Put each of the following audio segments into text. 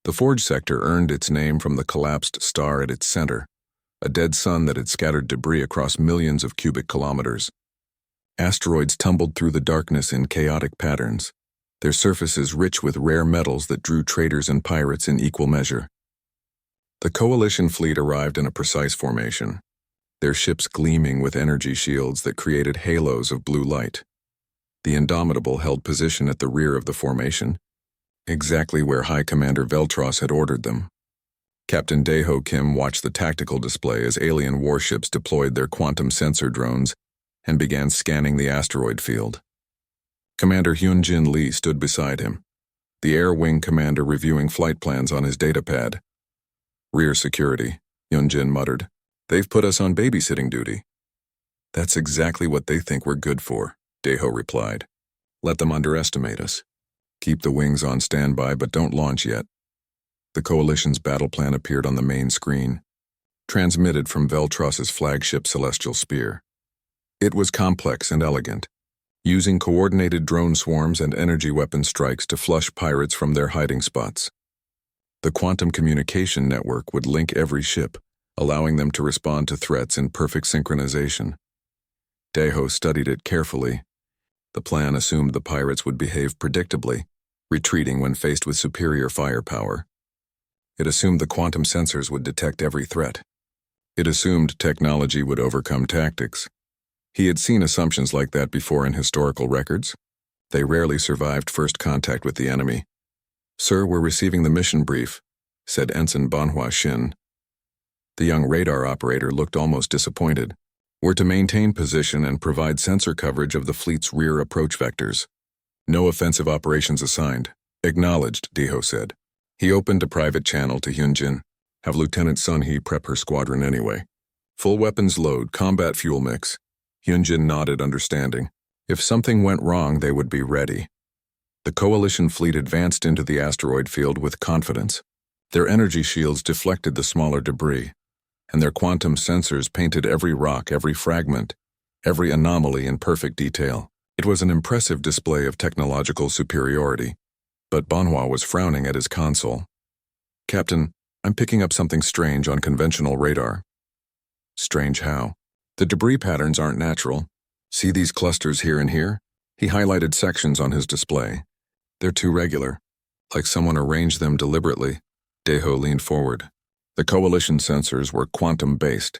The Forge sector earned its name from the collapsed star at its center, a dead sun that had scattered debris across millions of cubic kilometers. Asteroids tumbled through the darkness in chaotic patterns, their surfaces rich with rare metals that drew traders and pirates in equal measure. The Coalition fleet arrived in a precise formation, their ships gleaming with energy shields that created halos of blue light. The Indomitable held position at the rear of the formation, exactly where High Commander Veltros had ordered them. Captain Daeho Kim watched the tactical display as alien warships deployed their quantum sensor drones and began scanning the asteroid field. Commander Hyunjin Lee stood beside him, the Air Wing commander reviewing flight plans on his datapad. "Rear security," Hyunjin muttered. "They've put us on babysitting duty." "That's exactly what they think we're good for," Daeho replied. "Let them underestimate us. Keep the wings on standby, but don't launch yet." The Coalition's battle plan appeared on the main screen, transmitted from Veltros's flagship Celestial Spear. It was complex and elegant, using coordinated drone swarms and energy weapon strikes to flush pirates from their hiding spots. The quantum communication network would link every ship, allowing them to respond to threats in perfect synchronization. Daeho studied it carefully. The plan assumed the pirates would behave predictably, retreating when faced with superior firepower. It assumed the quantum sensors would detect every threat. It assumed technology would overcome tactics. He had seen assumptions like that before in historical records. They rarely survived first contact with the enemy. "Sir, we're receiving the mission brief," said Ensign Banhua Shin. The young radar operator looked almost disappointed. "We're to maintain position and provide sensor coverage of the fleet's rear approach vectors. No offensive operations assigned." "Acknowledged," Daeho said. He opened a private channel to Hyunjin. "Have Lieutenant Sun Hee prep her squadron anyway. Full weapons load, combat fuel mix." Hyunjin nodded, understanding. If something went wrong, they would be ready. The Coalition fleet advanced into the asteroid field with confidence. Their energy shields deflected the smaller debris, and their quantum sensors painted every rock, every fragment, every anomaly in perfect detail. It was an impressive display of technological superiority, but Banhua was frowning at his console. "Captain, I'm picking up something strange on conventional radar." "Strange how?" "The debris patterns aren't natural. See these clusters here and here?" He highlighted sections on his display. "They're too regular, like someone arranged them deliberately." Daeho leaned forward. The Coalition sensors were quantum-based,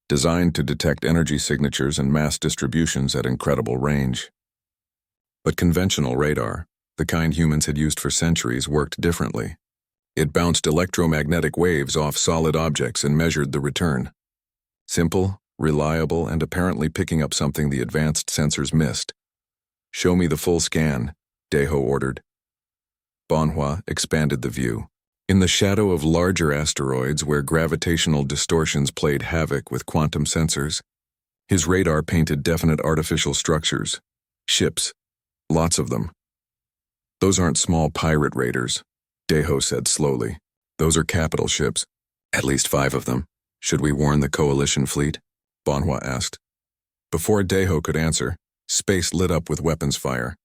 designed to detect energy signatures and mass distributions at incredible range. But conventional radar, the kind humans had used for centuries, worked differently. It bounced electromagnetic waves off solid objects and measured the return. Simple, reliable, and apparently picking up something the advanced sensors missed. "Show me the full scan," Daeho ordered. Banhua expanded the view. In the shadow of larger asteroids where gravitational distortions played havoc with quantum sensors, his radar painted definite artificial structures. Ships. Lots of them. "Those aren't small pirate raiders," Daeho said slowly. "Those are capital ships. At least 5 of them. Should we warn the Coalition fleet?" Banhua asked. Before Daeho could answer, space lit up with weapons fire.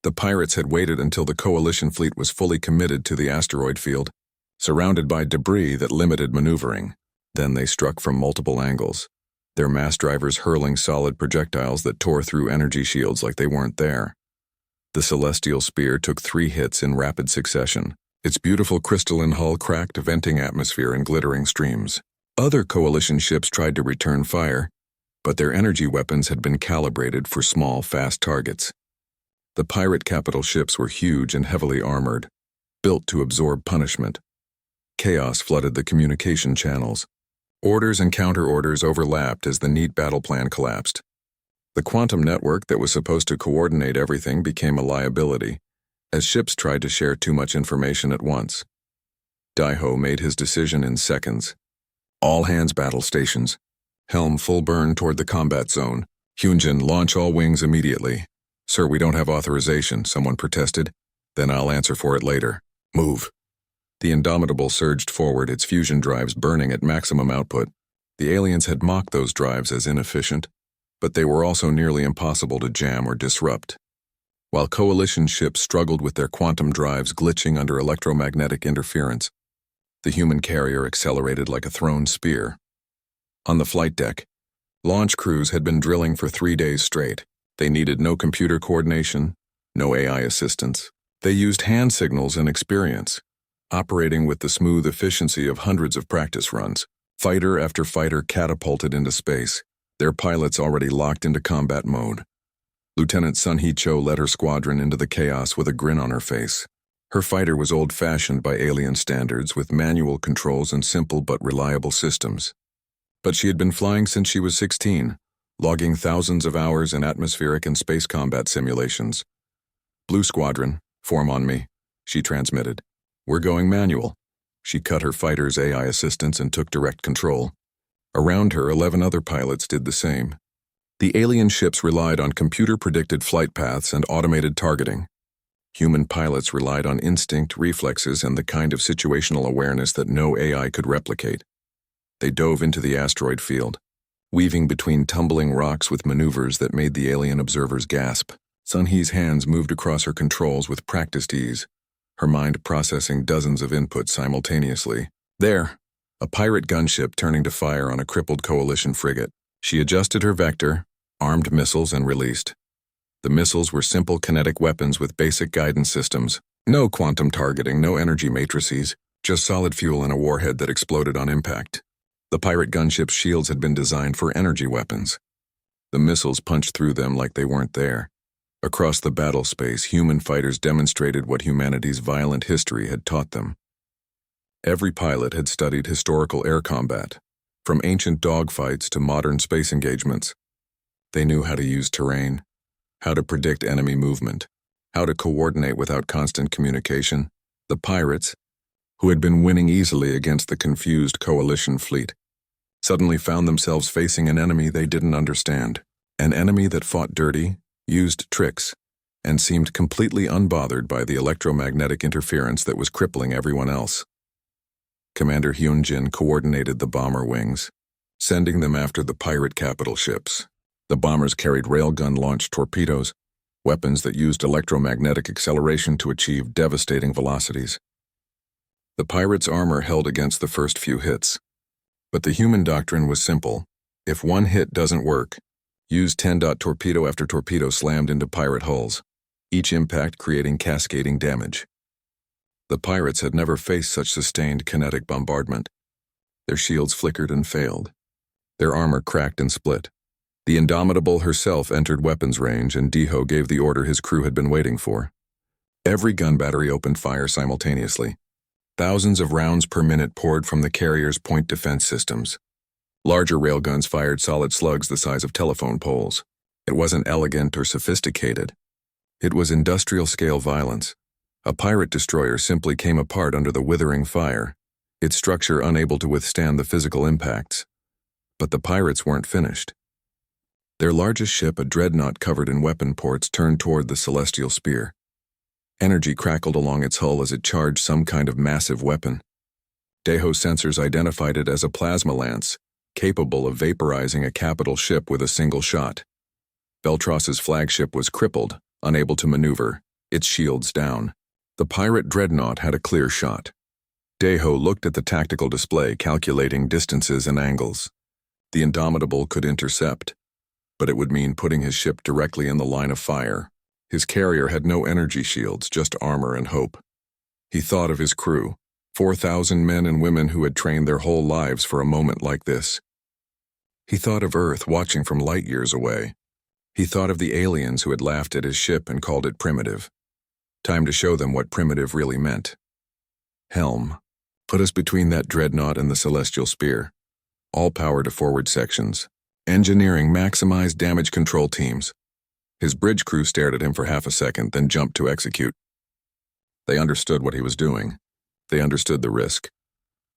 The pirates had waited until the Coalition fleet was fully committed to the asteroid field, surrounded by debris that limited maneuvering. Then they struck from multiple angles, their mass drivers hurling solid projectiles that tore through energy shields like they weren't there. The Celestial Spear took 3 hits in rapid succession. Its beautiful crystalline hull cracked, venting atmosphere in glittering streams. Other Coalition ships tried to return fire, but their energy weapons had been calibrated for small, fast targets. The pirate capital ships were huge and heavily armored, built to absorb punishment. Chaos flooded the communication channels. Orders and counter-orders overlapped as the neat battle plan collapsed. The quantum network that was supposed to coordinate everything became a liability, as ships tried to share too much information at once. Daeho made his decision in seconds. "All hands battle stations. Helm full burn toward the combat zone. Hyunjin, launch all wings immediately." "Sir, we don't have authorization," someone protested. "Then I'll answer for it later. Move." The Indomitable surged forward, its fusion drives burning at maximum output. The aliens had mocked those drives as inefficient, but they were also nearly impossible to jam or disrupt. while coalition ships struggled with their quantum drives glitching under electromagnetic interference. The human carrier accelerated like a thrown spear. On the flight deck, launch crews had been drilling for 3 days straight. They needed no computer coordination, no AI assistance. They used hand signals and experience, operating with the smooth efficiency of hundreds of practice runs. Fighter after fighter catapulted into space, their pilots already locked into combat mode. Lieutenant Sun Hee-cho led her squadron into the chaos with a grin on her face. Her fighter was old-fashioned by alien standards with manual controls and simple but reliable systems. But she had been flying since she was 16, logging thousands of hours in atmospheric and space combat simulations. "Blue Squadron, form on me," she transmitted. "We're going manual." She cut her fighter's AI assistance and took direct control. Around her, 11 other pilots did the same. The alien ships relied on computer-predicted flight paths and automated targeting. Human pilots relied on instinct, reflexes, and the kind of situational awareness that no AI could replicate. They dove into the asteroid field, weaving between tumbling rocks with maneuvers that made the alien observers gasp. Sun Hee's hands moved across her controls with practiced ease, her mind processing dozens of inputs simultaneously. There, a pirate gunship turning to fire on a crippled coalition frigate. She adjusted her vector, armed missiles, and released. The missiles were simple kinetic weapons with basic guidance systems. No quantum targeting, no energy matrices, just solid fuel and a warhead that exploded on impact. The pirate gunship's shields had been designed for energy weapons. The missiles punched through them like they weren't there. Across the battle space, human fighters demonstrated what humanity's violent history had taught them. Every pilot had studied historical air combat, from ancient dogfights to modern space engagements. They knew how to use terrain, how to predict enemy movement, how to coordinate without constant communication. The pirates, who had been winning easily against the confused coalition fleet, suddenly found themselves facing an enemy they didn't understand, an enemy that fought dirty, used tricks, and seemed completely unbothered by the electromagnetic interference that was crippling everyone else. Commander Hyun-jin coordinated the bomber wings, sending them after the pirate capital ships. The bombers carried railgun-launched torpedoes, weapons that used electromagnetic acceleration to achieve devastating velocities. The pirates' armor held against the first few hits. But the human doctrine was simple. If one hit doesn't work, use 10-dot torpedo after torpedo slammed into pirate hulls, each impact creating cascading damage. The pirates had never faced such sustained kinetic bombardment. Their shields flickered and failed. Their armor cracked and split. The Indomitable herself entered weapons range, and Deho gave the order his crew had been waiting for. Every gun battery opened fire simultaneously. Thousands of rounds per minute poured from the carrier's point defense systems. Larger railguns fired solid slugs the size of telephone poles. It wasn't elegant or sophisticated. It was industrial-scale violence. A pirate destroyer simply came apart under the withering fire, its structure unable to withstand the physical impacts. But the pirates weren't finished. Their largest ship, a dreadnought covered in weapon ports, turned toward the celestial spear. Energy crackled along its hull as it charged some kind of massive weapon. Deho sensors identified it as a plasma lance, capable of vaporizing a capital ship with a single shot. Beltros's flagship was crippled, unable to maneuver, its shields down. The pirate dreadnought had a clear shot. Deho looked at the tactical display, calculating distances and angles. The Indomitable could intercept, but it would mean putting his ship directly in the line of fire. His carrier had no energy shields, just armor and hope. He thought of his crew, 4,000 men and women who had trained their whole lives for a moment like this. He thought of Earth watching from light years away. He thought of the aliens who had laughed at his ship and called it primitive. Time to show them what primitive really meant. Helm. Put us between that dreadnought and the celestial spear. All power to forward sections. Engineering maximized damage control teams. His bridge crew stared at him for half a second, then jumped to execute. They understood what he was doing. They understood the risk.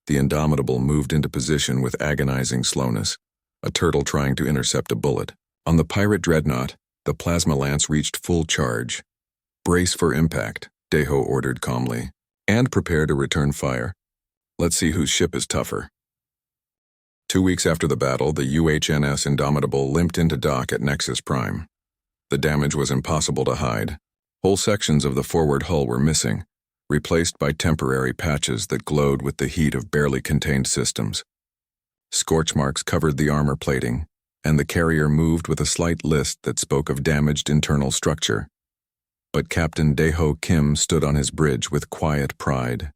The Indomitable moved into position with agonizing slowness, a turtle trying to intercept a bullet. On the pirate dreadnought, the plasma lance reached full charge. "Brace for impact," Deho ordered calmly, "and prepare to return fire. Let's see whose ship is tougher." 2 weeks after the battle, the UHNS Indomitable limped into dock at Nexus Prime. The damage was impossible to hide. Whole sections of the forward hull were missing, replaced by temporary patches that glowed with the heat of barely contained systems. Scorch marks covered the armor plating, and the carrier moved with a slight list that spoke of damaged internal structure. But Captain Dae-ho Kim stood on his bridge with quiet pride.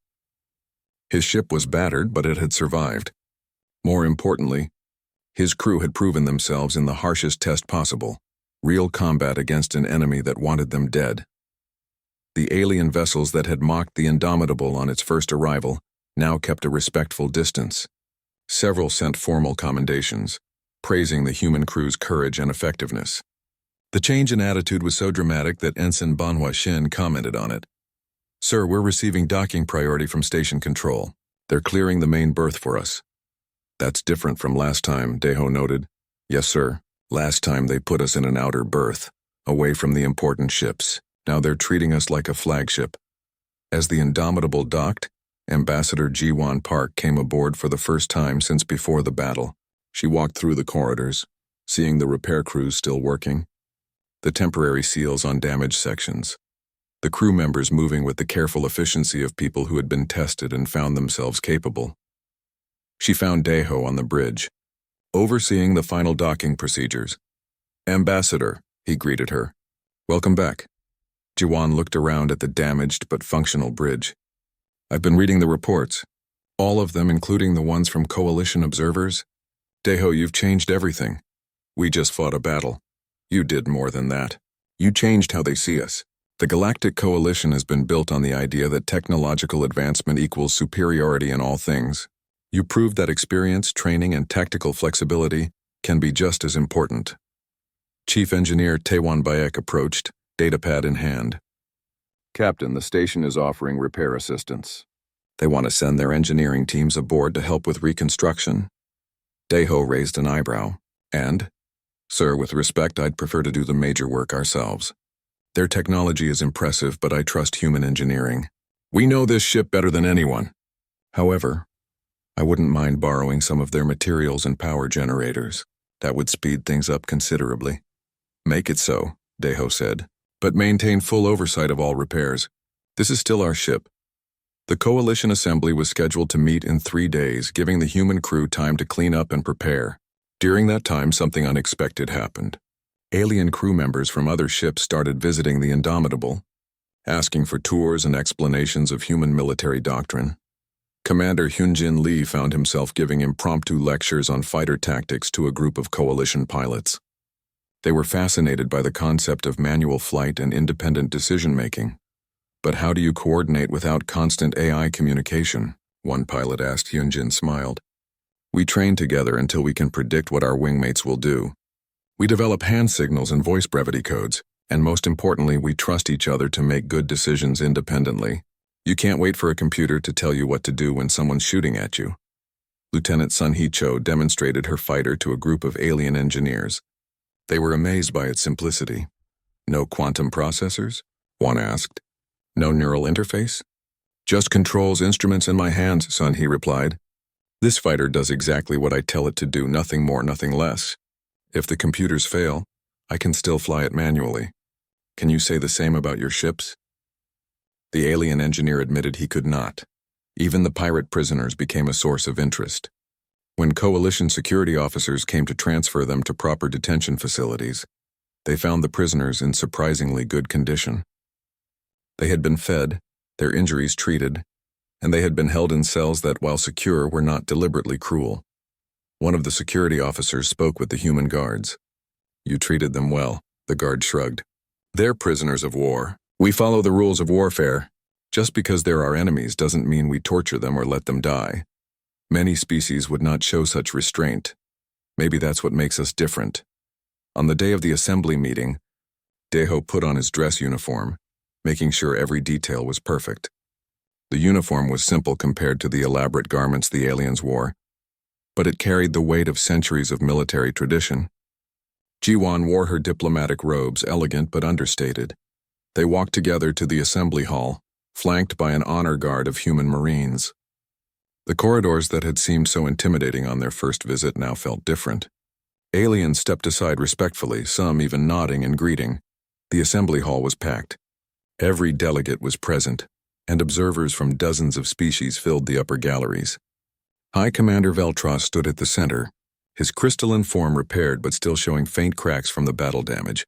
His ship was battered, but it had survived. More importantly, his crew had proven themselves in the harshest test possible, real combat against an enemy that wanted them dead. The alien vessels that had mocked the Indomitable on its first arrival now kept a respectful distance. Several sent formal commendations, praising the human crew's courage and effectiveness. The change in attitude was so dramatic that Ensign Banhua Shin commented on it. "Sir, we're receiving docking priority from station control. They're clearing the main berth for us." "That's different from last time," Dae-ho noted. "Yes, sir. Last time they put us in an outer berth, away from the important ships. Now they're treating us like a flagship." As the Indomitable docked, Ambassador Ji-won Park came aboard for the first time since before the battle. She walked through the corridors, seeing the repair crews still working, the temporary seals on damaged sections, the crew members moving with the careful efficiency of people who had been tested and found themselves capable. She found Dae-ho on the bridge, overseeing the final docking procedures. "Ambassador," he greeted her. "Welcome back." Ji-won looked around at the damaged but functional bridge. "I've been reading the reports, all of them including the ones from Coalition observers. Dae-ho, you've changed everything. We just fought a battle. You did more than that. You changed how they see us. The Galactic Coalition has been built on the idea that technological advancement equals superiority in all things. You proved that experience, training, and tactical flexibility can be just as important." Chief Engineer Taewon Bayek approached, datapad in hand. "Captain, the station is offering repair assistance. They want to send their engineering teams aboard to help with reconstruction." Dae-ho raised an eyebrow. "And? Sir, with respect, I'd prefer to do the major work ourselves. Their technology is impressive, but I trust human engineering. We know this ship better than anyone. However, I wouldn't mind borrowing some of their materials and power generators. That would speed things up considerably." "Make it so," Dae-ho said, "but maintain full oversight of all repairs. This is still our ship." The Coalition Assembly was scheduled to meet in 3 days, giving the human crew time to clean up and prepare. During that time, something unexpected happened. Alien crew members from other ships started visiting the Indomitable, asking for tours and explanations of human military doctrine. Commander Hyunjin Lee found himself giving impromptu lectures on fighter tactics to a group of Coalition pilots. They were fascinated by the concept of manual flight and independent decision-making. "But how do you coordinate without constant AI communication?" one pilot asked. Hyunjin smiled. "We train together until we can predict what our wingmates will do. We develop hand signals and voice brevity codes, and most importantly, we trust each other to make good decisions independently. You can't wait for a computer to tell you what to do when someone's shooting at you." Lieutenant Sun Hee-cho demonstrated her fighter to a group of alien engineers. They were amazed by its simplicity. "No quantum processors?" one asked. "No neural interface?" "Just controls, instruments, and my hands," Sun Hee replied. "This fighter does exactly what I tell it to do, nothing more, nothing less. If the computers fail, I can still fly it manually. Can you say the same about your ships?" The alien engineer admitted he could not. Even the pirate prisoners became a source of interest. When Coalition security officers came to transfer them to proper detention facilities, they found the prisoners in surprisingly good condition. They had been fed, their injuries treated, and they had been held in cells that, while secure, were not deliberately cruel. One of the security officers spoke with the human guards. "You treated them well," the guard shrugged. "They're prisoners of war. We follow the rules of warfare. Just because they're our enemies doesn't mean we torture them or let them die. Many species would not show such restraint. Maybe that's what makes us different." On the day of the assembly meeting, Dae-ho put on his dress uniform, making sure every detail was perfect. The uniform was simple compared to the elaborate garments the aliens wore, but it carried the weight of centuries of military tradition. Ji-won wore her diplomatic robes, elegant but understated. They walked together to the assembly hall, flanked by an honor guard of human marines. The corridors that had seemed so intimidating on their first visit now felt different. Aliens stepped aside respectfully, some even nodding and greeting. The assembly hall was packed. Every delegate was present, and observers from dozens of species filled the upper galleries. High Commander Veltros stood at the center, his crystalline form repaired but still showing faint cracks from the battle damage.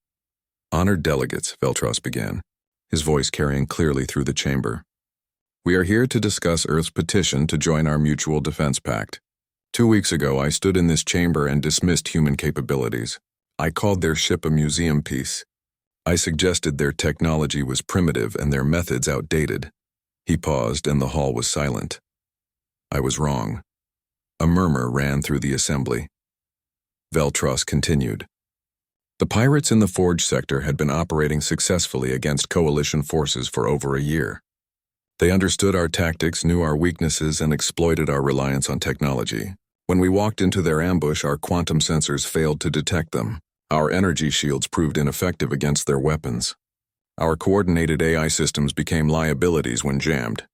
"Honored delegates," Veltros began, his voice carrying clearly through the chamber. "We are here to discuss Earth's petition to join our Mutual Defense Pact. 2 weeks ago, I stood in this chamber and dismissed human capabilities. I called their ship a museum piece. I suggested their technology was primitive and their methods outdated." He paused and the hall was silent. "I was wrong." A murmur ran through the assembly. Veltros continued. "The pirates in the Forge sector had been operating successfully against Coalition forces for over a year. They understood our tactics, knew our weaknesses, and exploited our reliance on technology. When we walked into their ambush, our quantum sensors failed to detect them. Our energy shields proved ineffective against their weapons. Our coordinated AI systems became liabilities when jammed."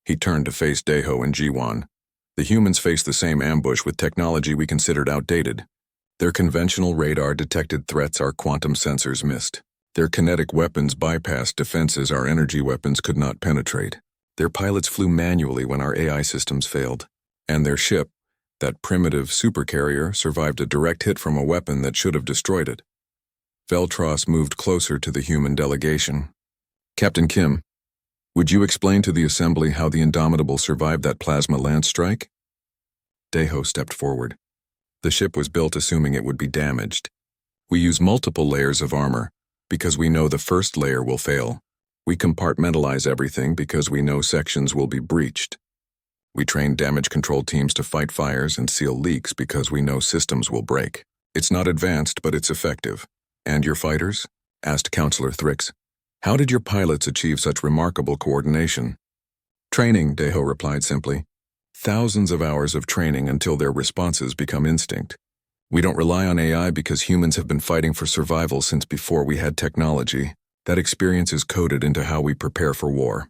He turned to face Deho and Jiwan. "The humans faced the same ambush with technology we considered outdated. Their conventional radar detected threats our quantum sensors missed. Their kinetic weapons bypassed defenses our energy weapons could not penetrate. Their pilots flew manually when our AI systems failed. And their ship, that primitive Supercarrier, survived a direct hit from a weapon that should have destroyed it." Veltros moved closer to the human delegation. "Captain Kim, would you explain to the assembly how the Indomitable survived that plasma lance strike?" Deho stepped forward. "The ship was built assuming it would be damaged. We use multiple layers of armor because we know the first layer will fail. We compartmentalize everything because we know sections will be breached. We train damage control teams to fight fires and seal leaks because we know systems will break. It's not advanced, but it's effective." "And your fighters?" asked Counselor Thrix. "How did your pilots achieve such remarkable coordination?" "Training," Deho replied simply. "Thousands of hours of training until their responses become instinct. We don't rely on AI because humans have been fighting for survival since before we had technology. That experience is coded into how we prepare for war."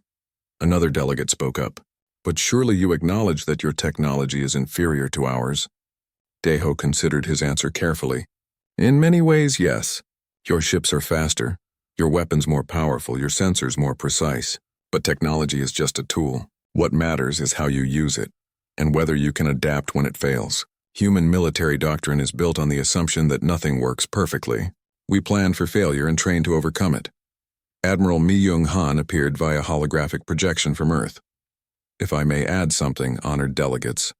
Another delegate spoke up. "But surely you acknowledge that your technology is inferior to ours?" Deho considered his answer carefully. "In many ways, yes. Your ships are faster, your weapons more powerful, your sensors more precise. But technology is just a tool. What matters is how you use it, and whether you can adapt when it fails. Human military doctrine is built on the assumption that nothing works perfectly. We plan for failure and train to overcome it." Admiral Mi-Young-han appeared via holographic projection from Earth. "If I may add something, honored delegates,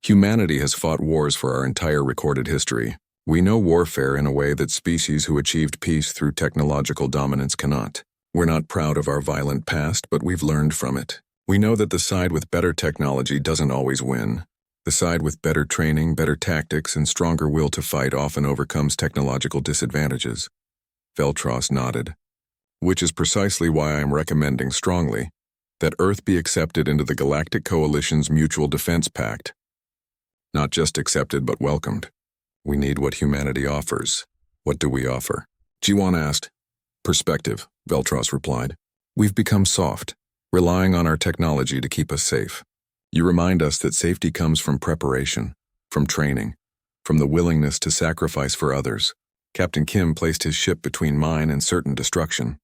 humanity has fought wars for our entire recorded history. We know warfare in a way that species who achieved peace through technological dominance cannot. We're not proud of our violent past, but we've learned from it. We know that the side with better technology doesn't always win. The side with better training, better tactics, and stronger will to fight often overcomes technological disadvantages." Veltros nodded. "Which is precisely why I am recommending strongly that Earth be accepted into the Galactic Coalition's Mutual Defense Pact. Not just accepted, but welcomed. We need what humanity offers. What do we offer?" Jiwan asked. "Perspective," Veltros replied. "We've become soft, relying on our technology to keep us safe. You remind us that safety comes from preparation, from training, from the willingness to sacrifice for others." Captain Kim placed his ship between mine and certain destruction.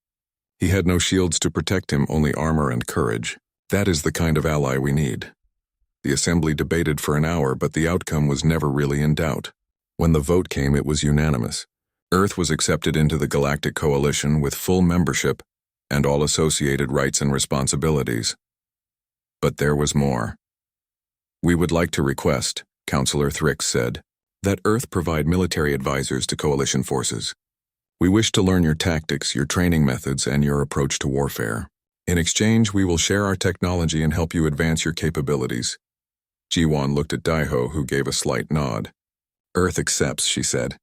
He had no shields to protect him, only armor and courage. That is the kind of ally we need. The assembly debated for an hour, but the outcome was never really in doubt. When the vote came, it was unanimous. Earth was accepted into the Galactic Coalition with full membership and all associated rights and responsibilities. But there was more. "We would like to request," Counselor Thrix said, "that Earth provide military advisors to Coalition forces. We wish to learn your tactics, your training methods, and your approach to warfare. In exchange, we will share our technology and help you advance your capabilities." Jiwan looked at Daiho, who gave a slight nod. "Earth accepts," she said.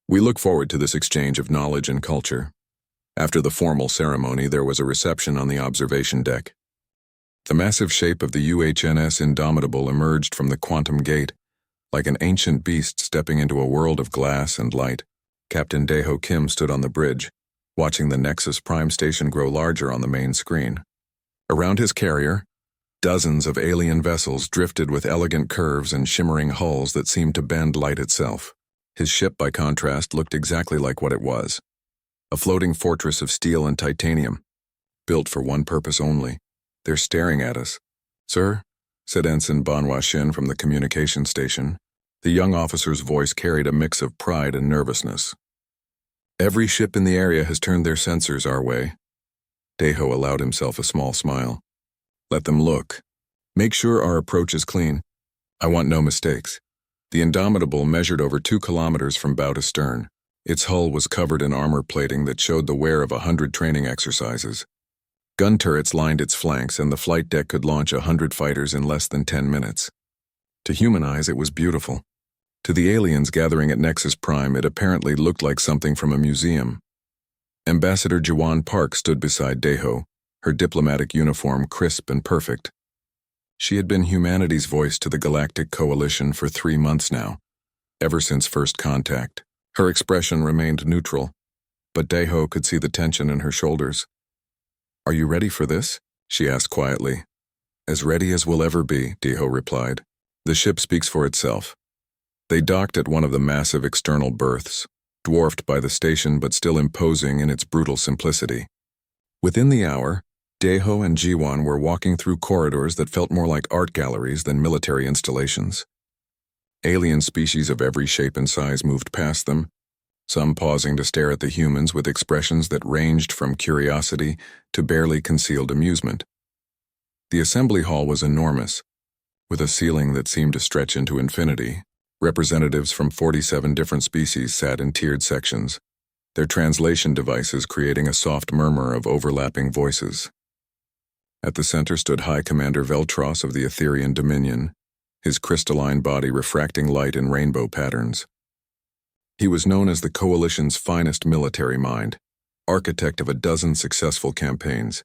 "We look forward to this exchange of knowledge and culture." After the formal ceremony, there was a reception on the observation deck. The massive shape of the UHNS Indomitable emerged from the quantum gate, like an ancient beast stepping into a world of glass and light. Captain Deho Kim stood on the bridge, watching the Nexus Prime station grow larger on the main screen. Around his carrier, dozens of alien vessels drifted with elegant curves and shimmering hulls that seemed to bend light itself. His ship, by contrast, looked exactly like what it was. A floating fortress of steel and titanium. built for one purpose only. They're staring at us. Sir, said Ensign Banhua Shin from the communication station. The young officer's voice carried a mix of pride and nervousness. Every ship in the area has turned their sensors our way. Deho allowed himself a small smile. Let them look. Make sure our approach is clean. I want no mistakes. The Indomitable measured over 2 kilometers from bow to stern. Its hull was covered in armor plating that showed the wear of 100 training exercises. Gun turrets lined its flanks, and the flight deck could launch 100 fighters in less than 10 minutes. To human eyes, it was beautiful. To the aliens gathering at Nexus Prime, it apparently looked like something from a museum. Ambassador Jiwan Park stood beside Deho, her diplomatic uniform crisp and perfect. She had been humanity's voice to the Galactic Coalition for 3 months now, ever since first contact. Her expression remained neutral, but Deho could see the tension in her shoulders. Are you ready for this? She asked quietly. As ready as we'll ever be, Deho replied. The ship speaks for itself. They docked at one of the massive external berths, dwarfed by the station but still imposing in its brutal simplicity. Within the hour, Deho and Jiwan were walking through corridors that felt more like art galleries than military installations. Alien species of every shape and size moved past them, some pausing to stare at the humans with expressions that ranged from curiosity to barely concealed amusement. The assembly hall was enormous, with a ceiling that seemed to stretch into infinity. Representatives from 47 different species sat in tiered sections, their translation devices creating a soft murmur of overlapping voices. At the center stood High Commander Veltros of the Etherian Dominion, his crystalline body refracting light in rainbow patterns. He was known as the Coalition's finest military mind, architect of a dozen successful campaigns.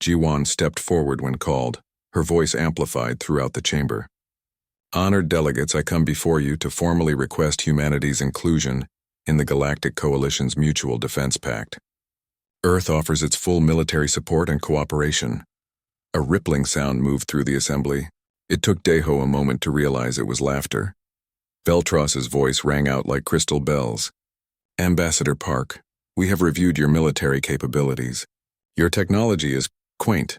Jiwan stepped forward when called, her voice amplified throughout the chamber. Honored delegates, I come before you to formally request humanity's inclusion in the Galactic Coalition's Mutual Defense Pact. Earth offers its full military support and cooperation. A rippling sound moved through the assembly. It took Deho a moment to realize it was laughter. Veltros's voice rang out like crystal bells. Ambassador Park, we have reviewed your military capabilities. Your technology is quaint.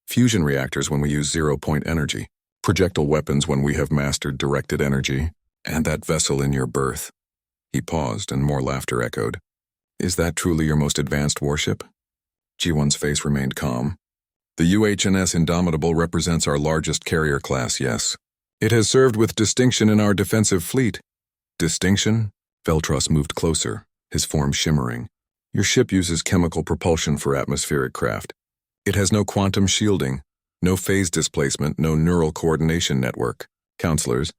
Fusion reactors when we use zero-point energy, projectile weapons when we have mastered directed energy, and that vessel in your berth. He paused and more laughter echoed. Is that truly your most advanced warship? Jiwan's face remained calm. The UHNS Indomitable represents our largest carrier class, yes. It has served with distinction in our defensive fleet. Distinction? Veltros moved closer, his form shimmering. Your ship uses chemical propulsion for atmospheric craft. It has no quantum shielding, no phase displacement, no neural coordination network. Counselors,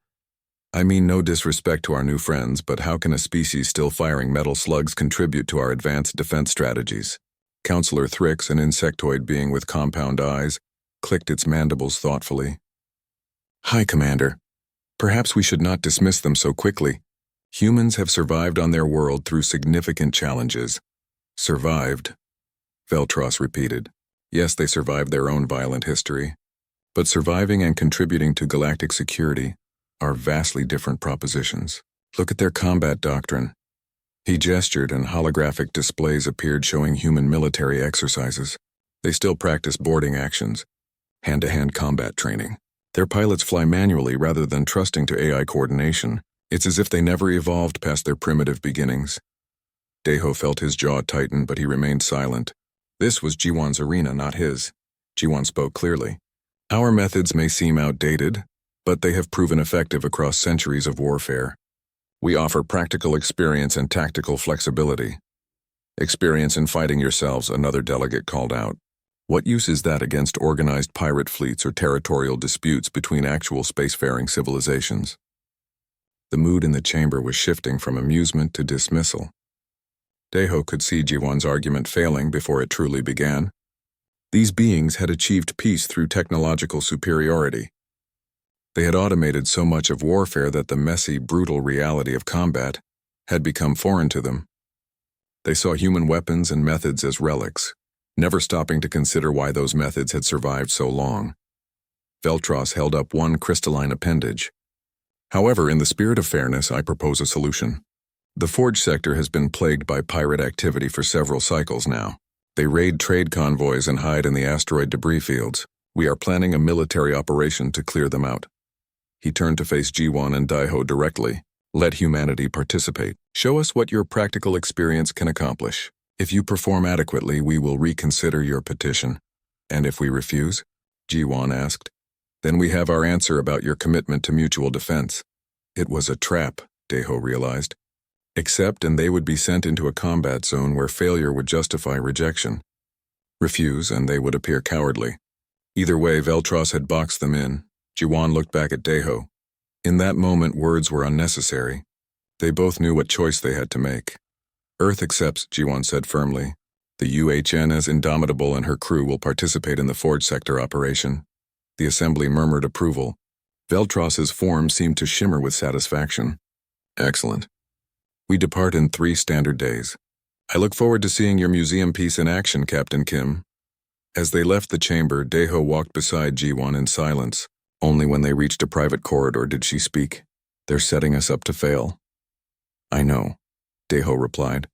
I mean no disrespect to our new friends, but how can a species still firing metal slugs contribute to our advanced defense strategies? Counselor Thrix, an insectoid being with compound eyes, clicked its mandibles thoughtfully. Hi, Commander. Perhaps we should not dismiss them so quickly. Humans have survived on their world through significant challenges. Survived, Veltros repeated. Yes, they survived their own violent history. But surviving and contributing to galactic security are vastly different propositions. Look at their combat doctrine. He gestured and holographic displays appeared showing human military exercises. They still practice boarding actions, hand-to-hand combat training. Their pilots fly manually rather than trusting to AI coordination. It's as if they never evolved past their primitive beginnings. Deho felt his jaw tighten, but he remained silent. This was Jiwan's arena, not his. Jiwan spoke clearly. Our methods may seem outdated, but they have proven effective across centuries of warfare. We offer practical experience and tactical flexibility. Experience in fighting yourselves, another delegate called out. What use is that against organized pirate fleets or territorial disputes between actual spacefaring civilizations? The mood in the chamber was shifting from amusement to dismissal. Deho could see Jiwan's argument failing before it truly began. These beings had achieved peace through technological superiority. They had automated so much of warfare that the messy, brutal reality of combat had become foreign to them. They saw human weapons and methods as relics, never stopping to consider why those methods had survived so long. Veltros held up one crystalline appendage. However, in the spirit of fairness, I propose a solution. The Forge sector has been plagued by pirate activity for several cycles now. They raid trade convoys and hide in the asteroid debris fields. We are planning a military operation to clear them out. He turned to face Ji-won and Daiho directly. Let humanity participate. Show us what your practical experience can accomplish. If you perform adequately, we will reconsider your petition. And if we refuse? Ji-won asked. Then we have our answer about your commitment to mutual defense. It was a trap, Daiho realized. Accept and they would be sent into a combat zone where failure would justify rejection. Refuse and they would appear cowardly. Either way, Veltros had boxed them in. Ji-won looked back at Daiho. In that moment, words were unnecessary. They both knew what choice they had to make. Earth accepts, Ji-won said firmly. The UHN as Indomitable and her crew will participate in the Forge Sector operation. The assembly murmured approval. Veltros's form seemed to shimmer with satisfaction. Excellent. We depart in 3 standard days. I look forward to seeing your museum piece in action, Captain Kim. As they left the chamber, Daiho walked beside Ji-won in silence. Only when they reached a private corridor did she speak. They're setting us up to fail. I know, Daiho replied.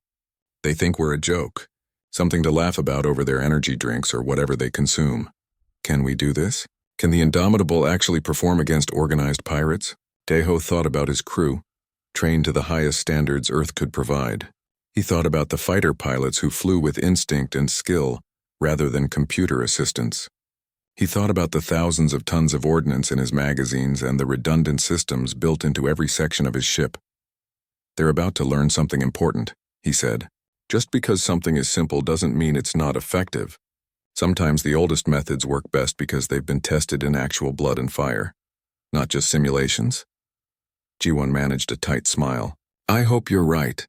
They think we're a joke, something to laugh about over their energy drinks or whatever they consume. Can we do this? Can the Indomitable actually perform against organized pirates? Daiho thought about his crew, trained to the highest standards Earth could provide. He thought about the fighter pilots who flew with instinct and skill rather than computer assistance. He thought about the thousands of tons of ordnance in his magazines and the redundant systems built into every section of his ship. They're about to learn something important, he said. Just because something is simple doesn't mean it's not effective. Sometimes the oldest methods work best because they've been tested in actual blood and fire, not just simulations. Ji-won managed a tight smile. I hope you're right.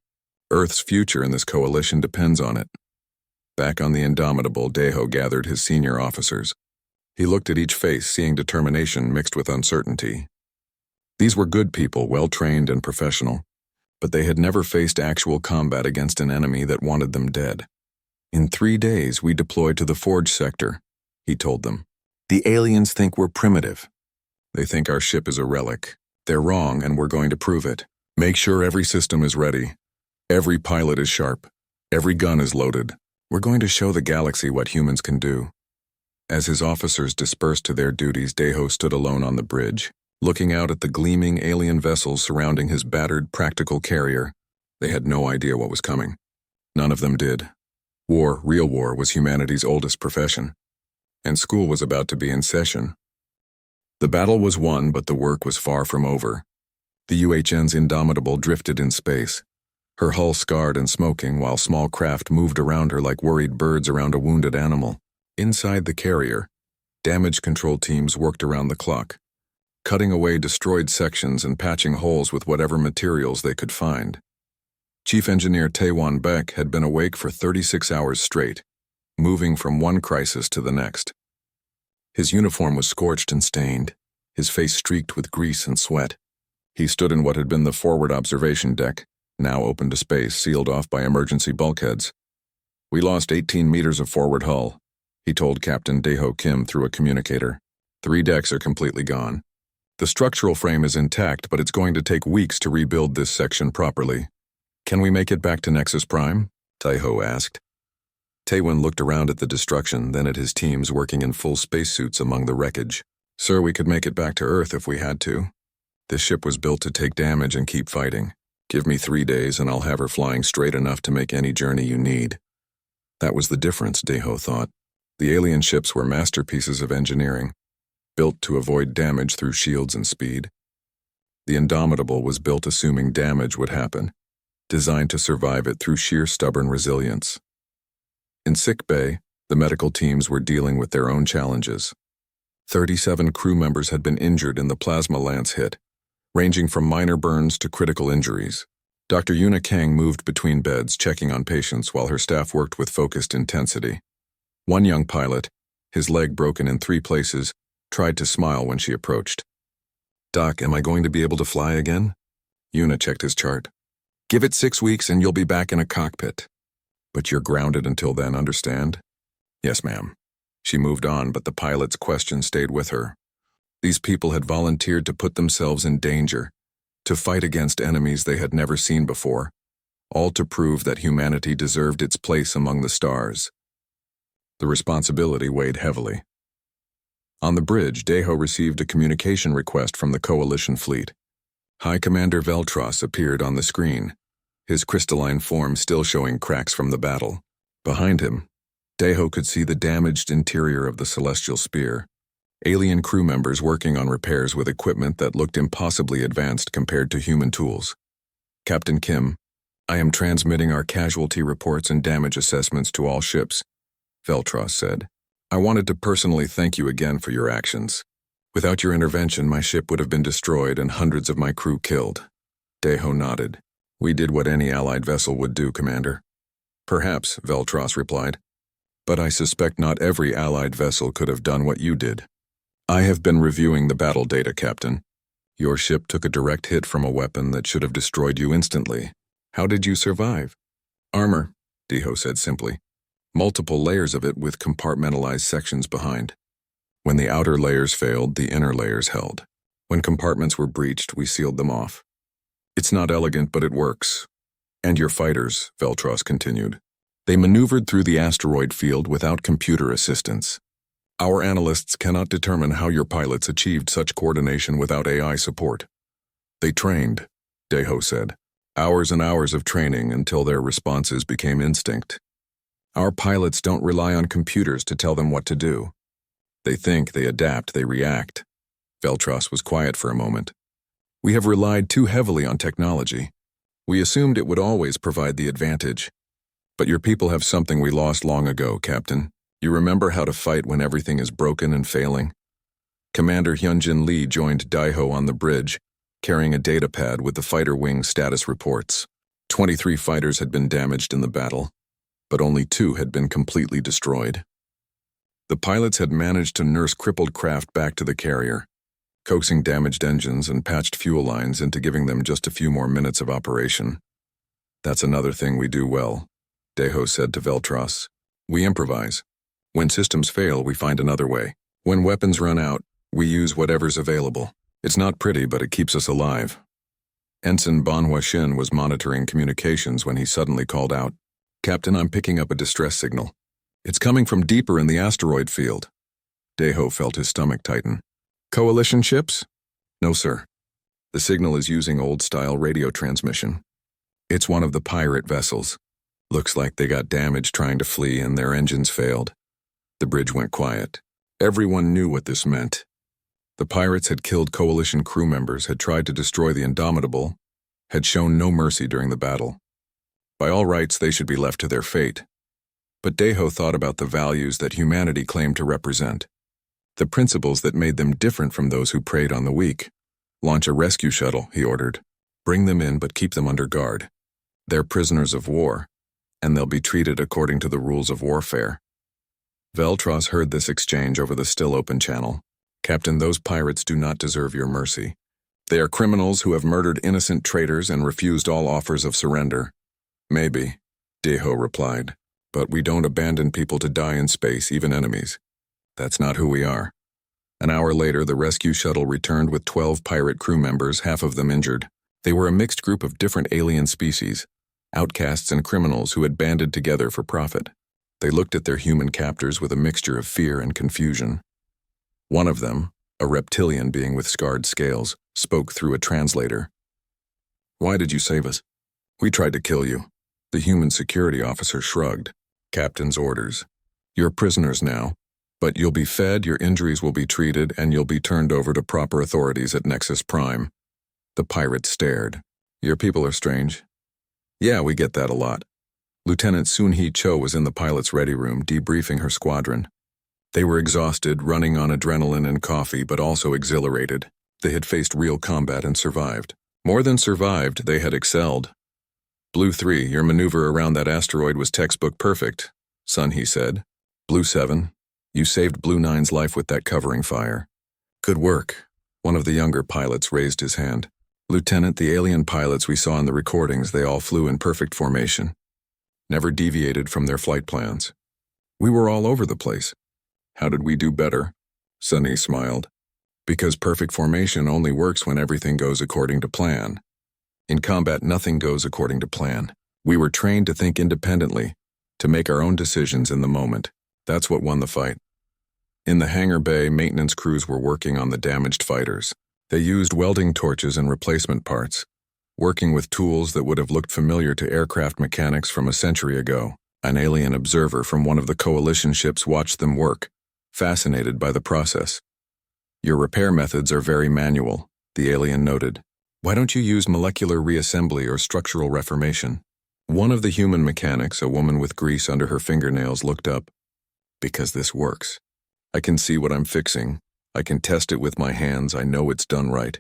Earth's future in this coalition depends on it. Back on the Indomitable, Daiho gathered his senior officers. He looked at each face, seeing determination mixed with uncertainty. These were good people, well-trained and professional, but they had never faced actual combat against an enemy that wanted them dead. In 3 days, we deploy to the Forge Sector, he told them. The aliens think we're primitive. They think our ship is a relic. They're wrong, and we're going to prove it. Make sure every system is ready. Every pilot is sharp. Every gun is loaded. We're going to show the galaxy what humans can do. As his officers dispersed to their duties, Daiho stood alone on the bridge, looking out at the gleaming alien vessels surrounding his battered practical carrier. They had no idea what was coming. None of them did. War, real war, was humanity's oldest profession, and school was about to be in session. The battle was won, but the work was far from over. The UHN's Indomitable drifted in space, her hull scarred and smoking while small craft moved around her like worried birds around a wounded animal. Inside the carrier, damage control teams worked around the clock, cutting away destroyed sections and patching holes with whatever materials they could find. Chief Engineer Taewon Beck had been awake for 36 hours straight, moving from one crisis to the next. His uniform was scorched and stained, his face streaked with grease and sweat. He stood in what had been the forward observation deck, now open to space, sealed off by emergency bulkheads. We lost 18 meters of forward hull, he told Captain Daiho Kim through a communicator. 3 decks are completely gone. The structural frame is intact, but it's going to take weeks to rebuild this section properly. Can we make it back to Nexus Prime? Daiho asked. Taewon looked around at the destruction, then at his teams working in full spacesuits among the wreckage. Sir, we could make it back to Earth if we had to. This ship was built to take damage and keep fighting. Give me 3 days and I'll have her flying straight enough to make any journey you need. That was the difference, Daiho thought. The alien ships were masterpieces of engineering, built to avoid damage through shields and speed. The Indomitable was built assuming damage would happen, designed to survive it through sheer stubborn resilience. In sick bay, the medical teams were dealing with their own challenges. 37 crew members had been injured in the plasma lance hit, ranging from minor burns to critical injuries. Dr. Yuna Kang moved between beds, checking on patients while her staff worked with focused intensity. One young pilot, his leg broken in 3 places, tried to smile when she approached. Doc, am I going to be able to fly again? Yuna checked his chart. Give it 6 weeks and you'll be back in a cockpit. But you're grounded until then, understand? Yes, ma'am. She moved on, but the pilot's question stayed with her. These people had volunteered to put themselves in danger, to fight against enemies they had never seen before, all to prove that humanity deserved its place among the stars. The responsibility weighed heavily. On the bridge, Deho received a communication request from the Coalition fleet. High Commander Veltros appeared on the screen, his crystalline form still showing cracks from the battle. Behind him, Deho could see the damaged interior of the Celestial Spear. Alien crew members working on repairs with equipment that looked impossibly advanced compared to human tools. Captain Kim, I am transmitting our casualty reports and damage assessments to all ships, Veltros said. I wanted to personally thank you again for your actions. Without your intervention, my ship would have been destroyed and hundreds of my crew killed. Deho nodded. We did what any Allied vessel would do, Commander. Perhaps, Veltros replied. But I suspect not every Allied vessel could have done what you did. I have been reviewing the battle data, Captain. Your ship took a direct hit from a weapon that should have destroyed you instantly. How did you survive? Armor, Deho said simply. Multiple layers of it with compartmentalized sections behind. When the outer layers failed, the inner layers held. When compartments were breached, we sealed them off. It's not elegant, but it works. And your fighters, Veltros continued. They maneuvered through the asteroid field without computer assistance. Our analysts cannot determine how your pilots achieved such coordination without AI support. They trained, Deho said. Hours and hours of training until their responses became instinct. Our pilots don't rely on computers to tell them what to do. They think, they adapt, they react. Veltros was quiet for a moment. We have relied too heavily on technology. We assumed it would always provide the advantage. But your people have something we lost long ago, Captain. You remember how to fight when everything is broken and failing? Commander Hyunjin Lee joined Deho on the bridge, carrying a data pad with the fighter wing status reports. 23 fighters had been damaged in the battle, but only 2 had been completely destroyed. The pilots had managed to nurse crippled craft back to the carrier, coaxing damaged engines and patched fuel lines into giving them just a few more minutes of operation. That's another thing we do well, Deho said to Veltros. We improvise. When systems fail, we find another way. When weapons run out, we use whatever's available. It's not pretty, but it keeps us alive. Ensign Banhua Shin was monitoring communications when he suddenly called out, Captain, I'm picking up a distress signal. It's coming from deeper in the asteroid field. Deho felt his stomach tighten. Coalition ships? No, sir. The signal is using old-style radio transmission. It's one of the pirate vessels. Looks like they got damaged trying to flee and their engines failed. The bridge went quiet. Everyone knew what this meant. The pirates had killed Coalition crew members, had tried to destroy the Indomitable, had shown no mercy during the battle. By all rights, they should be left to their fate. But Deho thought about the values that humanity claimed to represent, the principles that made them different from those who preyed on the weak. Launch a rescue shuttle, he ordered. Bring them in, but keep them under guard. They're prisoners of war, and they'll be treated according to the rules of warfare. Veltros heard this exchange over the still-open channel. Captain, those pirates do not deserve your mercy. They are criminals who have murdered innocent traitors and refused all offers of surrender. Maybe, Deho replied, but we don't abandon people to die in space, even enemies. That's not who we are. An hour later, the rescue shuttle returned with 12 pirate crew members, half of them injured. They were a mixed group of different alien species, outcasts and criminals who had banded together for profit. They looked at their human captors with a mixture of fear and confusion. One of them, a reptilian being with scarred scales, spoke through a translator. Why did you save us? We tried to kill you. The human security officer shrugged. Captain's orders. You're prisoners now, but you'll be fed, your injuries will be treated, and you'll be turned over to proper authorities at Nexus Prime. The pirate stared. Your people are strange. Yeah, we get that a lot. Lieutenant Soon-hee Cho was in the pilot's ready room, debriefing her squadron. They were exhausted, running on adrenaline and coffee, but also exhilarated. They had faced real combat and survived. More than survived, they had excelled. Blue 3, your maneuver around that asteroid was textbook perfect, Sun-hee said. Blue 7, you saved Blue 9's life with that covering fire. Good work. One of the younger pilots raised his hand. Lieutenant, the alien pilots we saw in the recordings, they all flew in perfect formation. Never deviated from their flight plans. We were all over the place. How did we do better? Sun-hee smiled. Because perfect formation only works when everything goes according to plan. In combat, nothing goes according to plan. We were trained to think independently, to make our own decisions in the moment. That's what won the fight. In the hangar bay, maintenance crews were working on the damaged fighters. They used welding torches and replacement parts, working with tools that would have looked familiar to aircraft mechanics from a century ago. An alien observer from one of the Coalition ships watched them work, fascinated by the process. "Your repair methods are very manual," the alien noted. "Why don't you use molecular reassembly or structural reformation?" One of the human mechanics, a woman with grease under her fingernails, looked up. "Because this works. I can see what I'm fixing. I can test it with my hands. I know it's done right.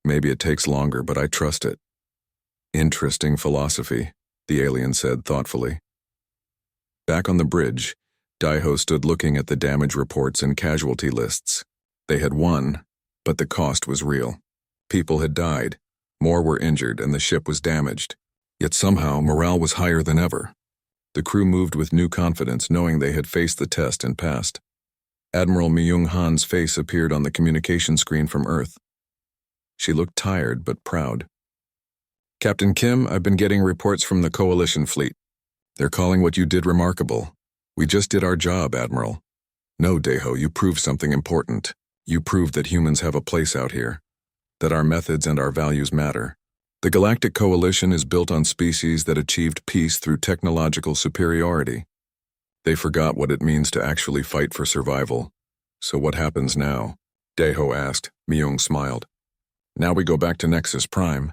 Maybe it takes longer, but I trust it." "Interesting philosophy," the alien said thoughtfully. Back on the bridge, Daiho stood looking at the damage reports and casualty lists. They had won, but the cost was real. People had died, more were injured, and the ship was damaged. Yet somehow morale was higher than ever. The crew moved with new confidence, knowing they had faced the test and passed. Admiral Myung-han's face appeared on the communication screen from Earth. She looked tired but proud. "Captain Kim, I've been getting reports from the Coalition fleet. They're calling what you did remarkable. We just did our job, Admiral." "No, Daiho, you proved something important. You proved that humans have a place out here, that our methods and our values matter. The Galactic Coalition is built on species that achieved peace through technological superiority. They forgot what it means to actually fight for survival. So what happens now?" Daiho asked. Myung smiled. "Now we go back to Nexus Prime,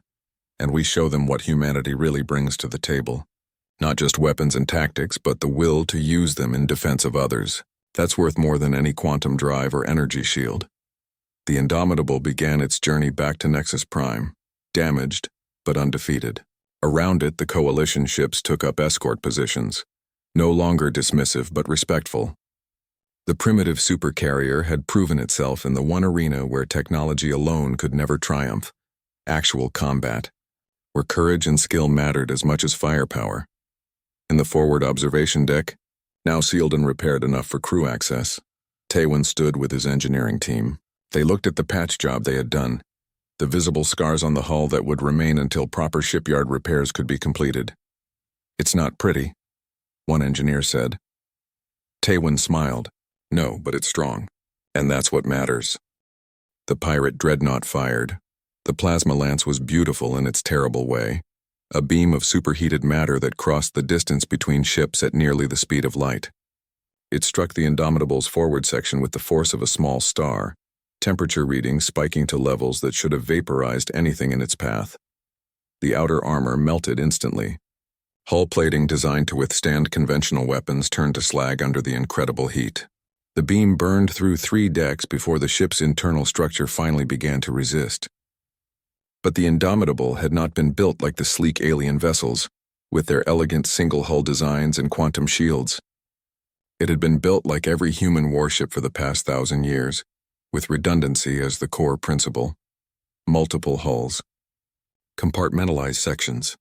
and we show them what humanity really brings to the table. Not just weapons and tactics, but the will to use them in defense of others. That's worth more than any quantum drive or energy shield." The Indomitable began its journey back to Nexus Prime, damaged but undefeated. Around it, the Coalition ships took up escort positions, no longer dismissive but respectful. The primitive Supercarrier had proven itself in the one arena where technology alone could never triumph: actual combat, where courage and skill mattered as much as firepower. In the forward observation deck, now sealed and repaired enough for crew access, Taewon stood with his engineering team. They looked at the patch job they had done, the visible scars on the hull that would remain until proper shipyard repairs could be completed. "It's not pretty," one engineer said. Taewon smiled. "No, but it's strong. And that's what matters." The pirate dreadnought fired. The plasma lance was beautiful in its terrible way, a beam of superheated matter that crossed the distance between ships at nearly the speed of light. It struck the Indomitable's forward section with the force of a small star, temperature readings spiking to levels that should have vaporized anything in its path. The outer armor melted instantly. Hull plating designed to withstand conventional weapons turned to slag under the incredible heat. The beam burned through 3 decks before the ship's internal structure finally began to resist. But the Indomitable had not been built like the sleek alien vessels, with their elegant single-hull designs and quantum shields. It had been built like every human warship for the past 1,000 years, with redundancy as the core principle. Multiple hulls, compartmentalized sections,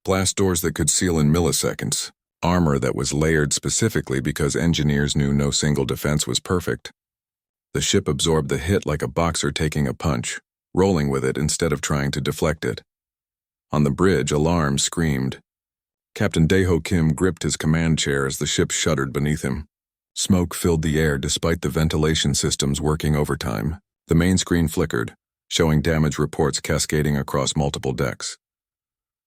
blast doors that could seal in milliseconds, armor that was layered specifically because engineers knew no single defense was perfect. The ship absorbed the hit like a boxer taking a punch, rolling with it instead of trying to deflect it. On the bridge, alarms screamed. Captain Daiho Kim gripped his command chair as the ship shuddered beneath him. Smoke filled the air despite the ventilation systems working overtime. The main screen flickered, showing damage reports cascading across multiple decks.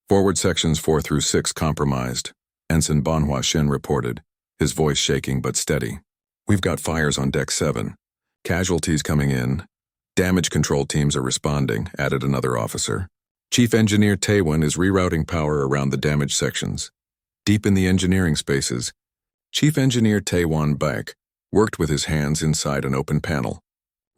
Forward sections 4 through 6 compromised, Ensign Bonhua Shin reported, his voice shaking but steady. "We've got fires on Deck 7. Casualties coming in. Damage control teams are responding," added another officer. "Chief Engineer Taewon is rerouting power around the damaged sections." Deep in the engineering spaces, Chief Engineer Taewon Baek worked with his hands inside an open panel,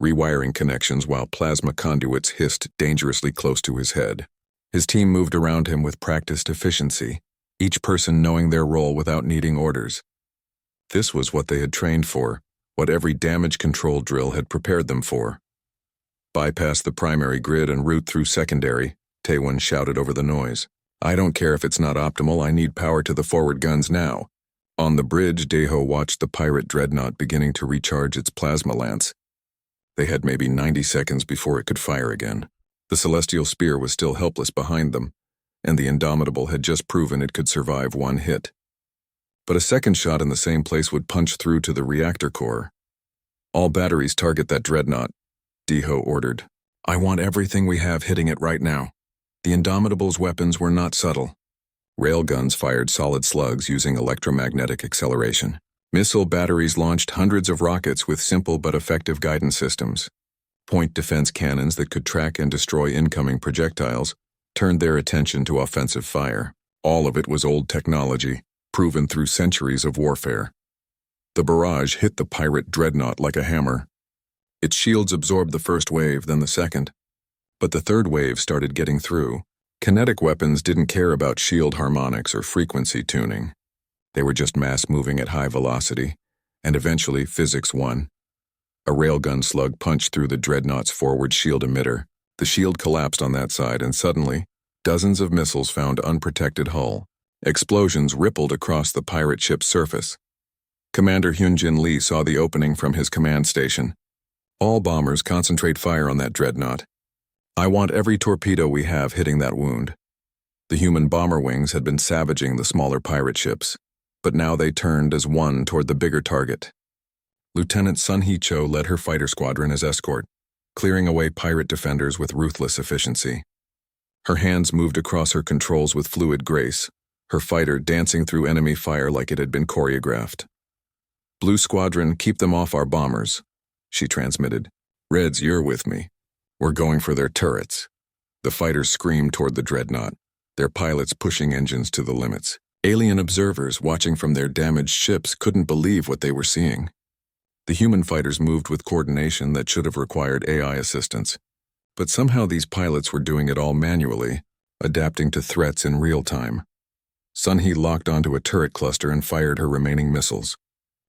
rewiring connections while plasma conduits hissed dangerously close to his head. His team moved around him with practiced efficiency, each person knowing their role without needing orders. This was what they had trained for, what every damage control drill had prepared them for. "Bypass the primary grid and route through secondary," Taewon shouted over the noise. "I don't care if it's not optimal, I need power to the forward guns now." On the bridge, Daiho watched the pirate dreadnought beginning to recharge its plasma lance. They had maybe 90 seconds before it could fire again. The celestial spear was still helpless behind them, and the Indomitable had just proven it could survive one hit. but a second shot in the same place would punch through to the reactor core. "All batteries target that dreadnought," Deho ordered. "I want everything we have hitting it right now." The Indomitable's weapons were not subtle. Railguns fired solid slugs using electromagnetic acceleration. Missile batteries launched hundreds of rockets with simple but effective guidance systems. Point defense cannons that could track and destroy incoming projectiles turned their attention to offensive fire. All of it was old technology, proven through centuries of warfare. The barrage hit the pirate dreadnought like a hammer. Its shields absorbed the first wave, then the second. But the third wave started getting through. Kinetic weapons didn't care about shield harmonics or frequency tuning. They were just mass moving at high velocity, and eventually physics won. A railgun slug punched through the dreadnought's forward shield emitter. The shield collapsed on that side, and suddenly, dozens of missiles found unprotected hull. Explosions rippled across the pirate ship's surface. Commander Hyunjin Lee saw the opening from his command station. "All bombers concentrate fire on that dreadnought. I want every torpedo we have hitting that wound." The human bomber wings had been savaging the smaller pirate ships, but now they turned as one toward the bigger target. Lieutenant Sun Hee Cho led her fighter squadron as escort, clearing away pirate defenders with ruthless efficiency. Her hands moved across her controls with fluid grace, her fighter dancing through enemy fire like it had been choreographed. "Blue Squadron, keep them off our bombers," she transmitted. "Reds, you're with me. We're going for their turrets." The fighters screamed toward the dreadnought, their pilots pushing engines to the limits. Alien observers watching from their damaged ships couldn't believe what they were seeing. The human fighters moved with coordination that should have required AI assistance, but somehow these pilots were doing it all manually, adapting to threats in real time. Sun Hee locked onto a turret cluster and fired her remaining missiles.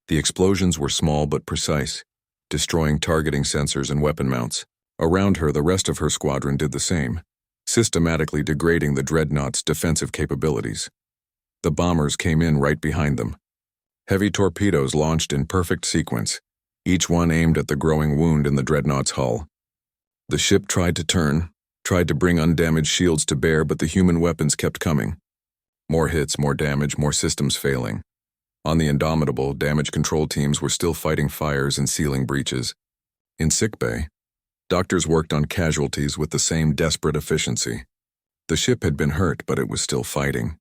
The explosions were small but precise, destroying targeting sensors and weapon mounts. Around her, the rest of her squadron did the same, systematically degrading the dreadnought's defensive capabilities. The bombers came in right behind them. Heavy torpedoes launched in perfect sequence, each one aimed at the growing wound in the dreadnought's hull. The ship tried to turn, tried to bring undamaged shields to bear, but the human weapons kept coming. More hits, more damage, more systems failing. On the Indomitable, damage control teams were still fighting fires and sealing breaches. In sickbay, doctors worked on casualties with the same desperate efficiency. The ship had been hurt, but it was still fighting.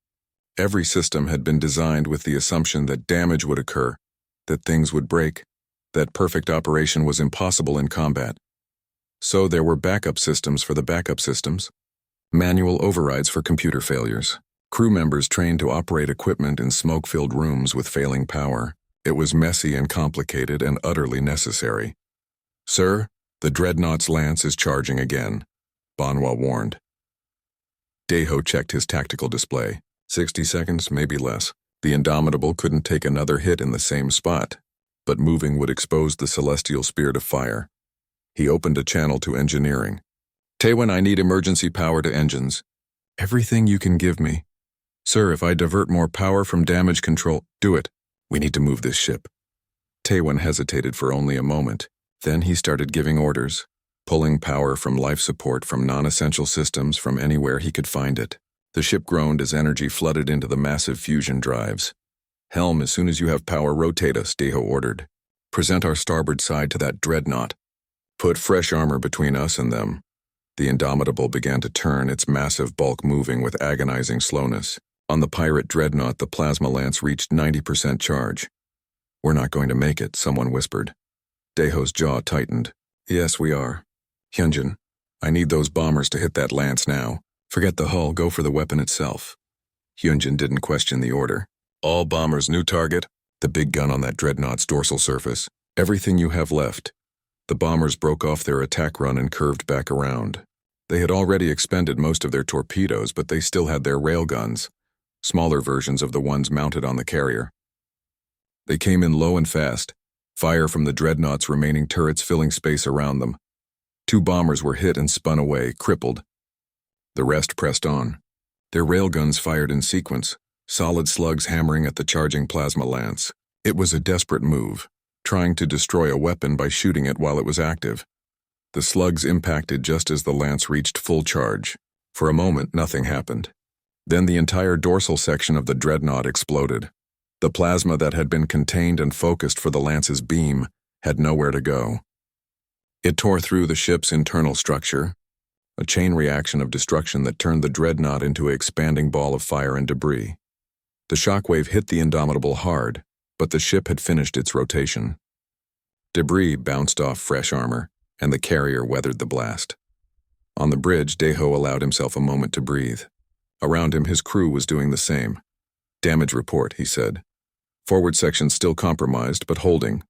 Every system had been designed with the assumption that damage would occur, that things would break, that perfect operation was impossible in combat. So there were backup systems for the backup systems, manual overrides for computer failures, crew members trained to operate equipment in smoke-filled rooms with failing power. It was messy and complicated and utterly necessary. "Sir, the dreadnought's lance is charging again," Banwa warned. Deho checked his tactical display. 60 seconds, maybe less. The Indomitable couldn't take another hit in the same spot, but moving would expose the celestial spear to fire. He opened a channel to engineering. "Taewon, I need emergency power to engines." "Everything you can give me." "Sir, if I divert more power from damage control..." "Do it. We need to move this ship." Taewon hesitated for only a moment. Then he started giving orders, pulling power from life support, from non-essential systems, from anywhere he could find it. The ship groaned as energy flooded into the massive fusion drives. "Helm, as soon as you have power, rotate us," Deho ordered. "Present our starboard side to that dreadnought. Put fresh armor between us and them." The Indomitable began to turn, its massive bulk moving with agonizing slowness. On the pirate dreadnought, the plasma lance reached 90% charge. "We're not going to make it," someone whispered. Deho's jaw tightened. "Yes, we are. Hyunjin, I need those bombers to hit that lance now. Forget the hull, go for the weapon itself." Hyunjin didn't question the order. "All bombers, new target." The big gun on that dreadnought's dorsal surface. "Everything you have left." The bombers broke off their attack run and curved back around. They had already expended most of their torpedoes, but they still had their railguns, smaller versions of the ones mounted on the carrier. They came in low and fast, fire from the dreadnought's remaining turrets filling space around them. 2 bombers were hit and spun away, crippled. The rest pressed on. Their railguns fired in sequence, solid slugs hammering at the charging plasma lance. It was a desperate move, trying to destroy a weapon by shooting it while it was active. The slugs impacted just as the lance reached full charge. For a moment, nothing happened. Then the entire dorsal section of the dreadnought exploded. The plasma that had been contained and focused for the lance's beam had nowhere to go. It tore through the ship's internal structure, a chain reaction of destruction that turned the dreadnought into an expanding ball of fire and debris. The shockwave hit the Indomitable hard, but the ship had finished its rotation. Debris bounced off fresh armor, and the carrier weathered the blast. On the bridge, Deho allowed himself a moment to breathe. Around him, his crew was doing the same. "Damage report," he said. "Forward section still compromised, but holding,"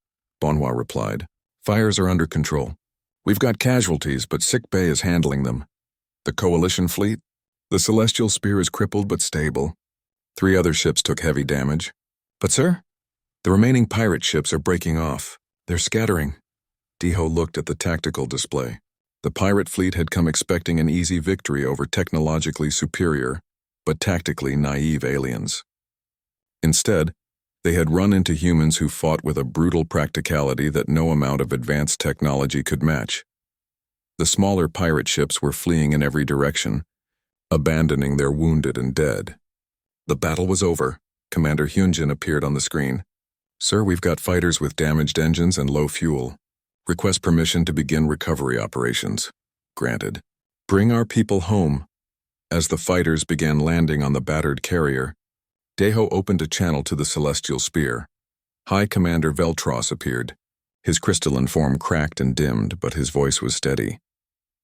Bonhua replied. "Fires are under control. We've got casualties, but Sick Bay is handling them. The Coalition fleet? The Celestial Spear is crippled but stable. 3 other ships took heavy damage. But sir, the remaining pirate ships are breaking off. They're scattering." Deho looked at the tactical display. The pirate fleet had come expecting an easy victory over technologically superior, but tactically naive aliens. Instead, they had run into humans who fought with a brutal practicality that no amount of advanced technology could match. The smaller pirate ships were fleeing in every direction, abandoning their wounded and dead. The battle was over. Commander Hyunjin appeared on the screen. "Sir, we've got fighters with damaged engines and low fuel. Request permission to begin recovery operations." "Granted." "Bring our people home." As the fighters began landing on the battered carrier, Deho opened a channel to the Celestial Spear. High Commander Veltros appeared. His crystalline form cracked and dimmed, but his voice was steady.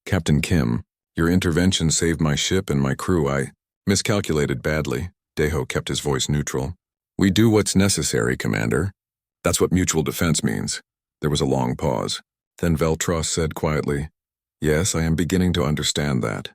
"Captain Kim, your intervention saved my ship and my crew. I miscalculated badly." Deho kept his voice neutral. "We do what's necessary, Commander. That's what mutual defense means." There was a long pause. Then Veltros said quietly, "Yes, I am beginning to understand that.